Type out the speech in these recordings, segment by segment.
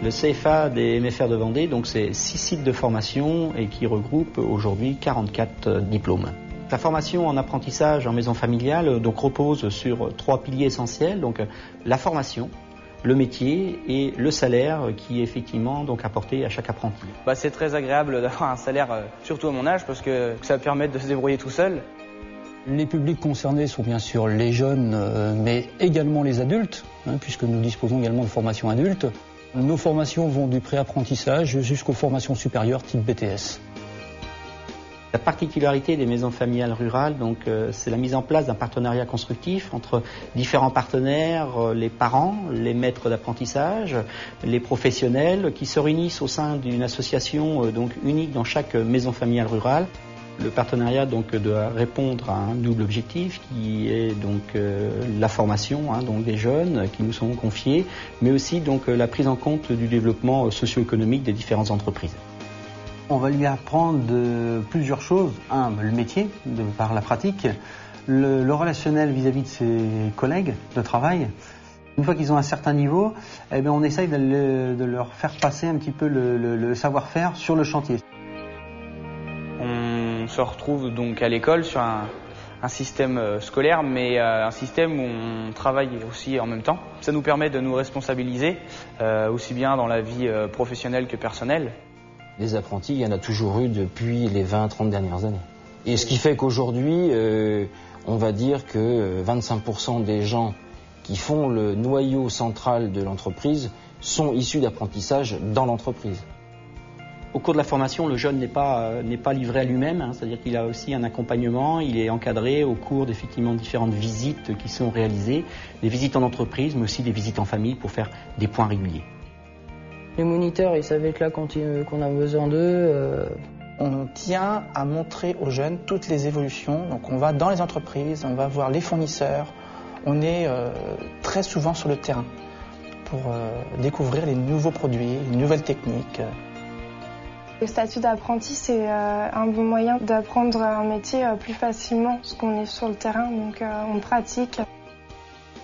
Le CFA des MFR de Vendée, donc c'est 6 sites de formation et qui regroupe aujourd'hui 44 diplômes. La formation en apprentissage en maison familiale donc repose sur 3 piliers essentiels, donc la formation, le métier et le salaire qui est effectivement donc apporté à chaque apprenti. C'est très agréable d'avoir un salaire, surtout à mon âge, parce que ça permet de se débrouiller tout seul. Les publics concernés sont bien sûr les jeunes, mais également les adultes, puisque nous disposons également de formations adultes. Nos formations vont du pré-apprentissage jusqu'aux formations supérieures type BTS. La particularité des maisons familiales rurales, c'est la mise en place d'un partenariat constructif entre différents partenaires, les parents, les maîtres d'apprentissage, les professionnels, qui se réunissent au sein d'une association unique dans chaque maison familiale rurale. Le partenariat doit répondre à un double objectif qui est la formation des jeunes qui nous sont confiés, mais aussi la prise en compte du développement socio-économique des différentes entreprises. On va lui apprendre plusieurs choses. Le métier, par la pratique, le relationnel vis-à-vis de ses collègues de travail. Une fois qu'ils ont un certain niveau, on essaye de leur faire passer un petit peu le savoir-faire sur le chantier. On se retrouve donc à l'école sur un système scolaire, mais un système où on travaille aussi en même temps. Ça nous permet de nous responsabiliser, aussi bien dans la vie professionnelle que personnelle. Des apprentis, il y en a toujours eu depuis les 20-30 dernières années. Et ce qui fait qu'aujourd'hui, on va dire que 25% des gens qui font le noyau central de l'entreprise sont issus d'apprentissage dans l'entreprise. Au cours de la formation, le jeune n'est pas livré à lui-même, c'est-à-dire qu'il a aussi un accompagnement, il est encadré au cours d'effectivement différentes visites qui sont réalisées, des visites en entreprise, mais aussi des visites en famille pour faire des points réguliers. Les moniteurs, ils savaient être là quand on a besoin d'eux. On tient à montrer aux jeunes toutes les évolutions. Donc on va dans les entreprises, on va voir les fournisseurs. On est très souvent sur le terrain pour découvrir les nouveaux produits, les nouvelles techniques. Le statut d'apprenti, c'est un bon moyen d'apprendre un métier plus facilement, parce qu'on est sur le terrain, donc on pratique.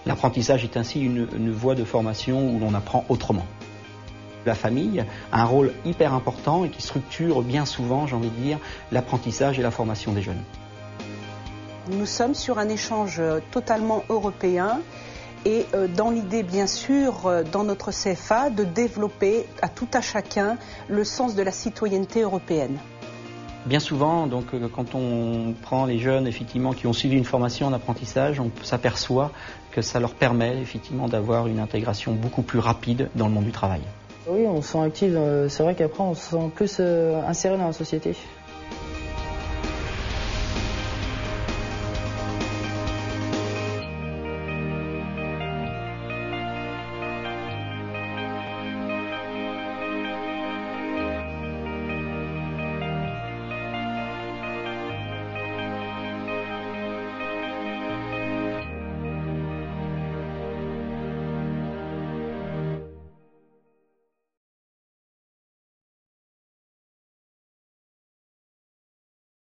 L'apprentissage est ainsi une voie de formation où l'on apprend autrement. La famille a un rôle hyper important et qui structure bien souvent, j'ai envie de dire, l'apprentissage et la formation des jeunes. Nous sommes sur un échange totalement européen et dans l'idée, bien sûr, dans notre CFA, de développer à tout à chacun le sens de la citoyenneté européenne. Bien souvent, quand on prend les jeunes effectivement qui ont suivi une formation en apprentissage, on s'aperçoit que ça leur permet effectivement d'avoir une intégration beaucoup plus rapide dans le monde du travail. Oui, on se sent actif. C'est vrai qu'après, on se sent plus inséré dans la société.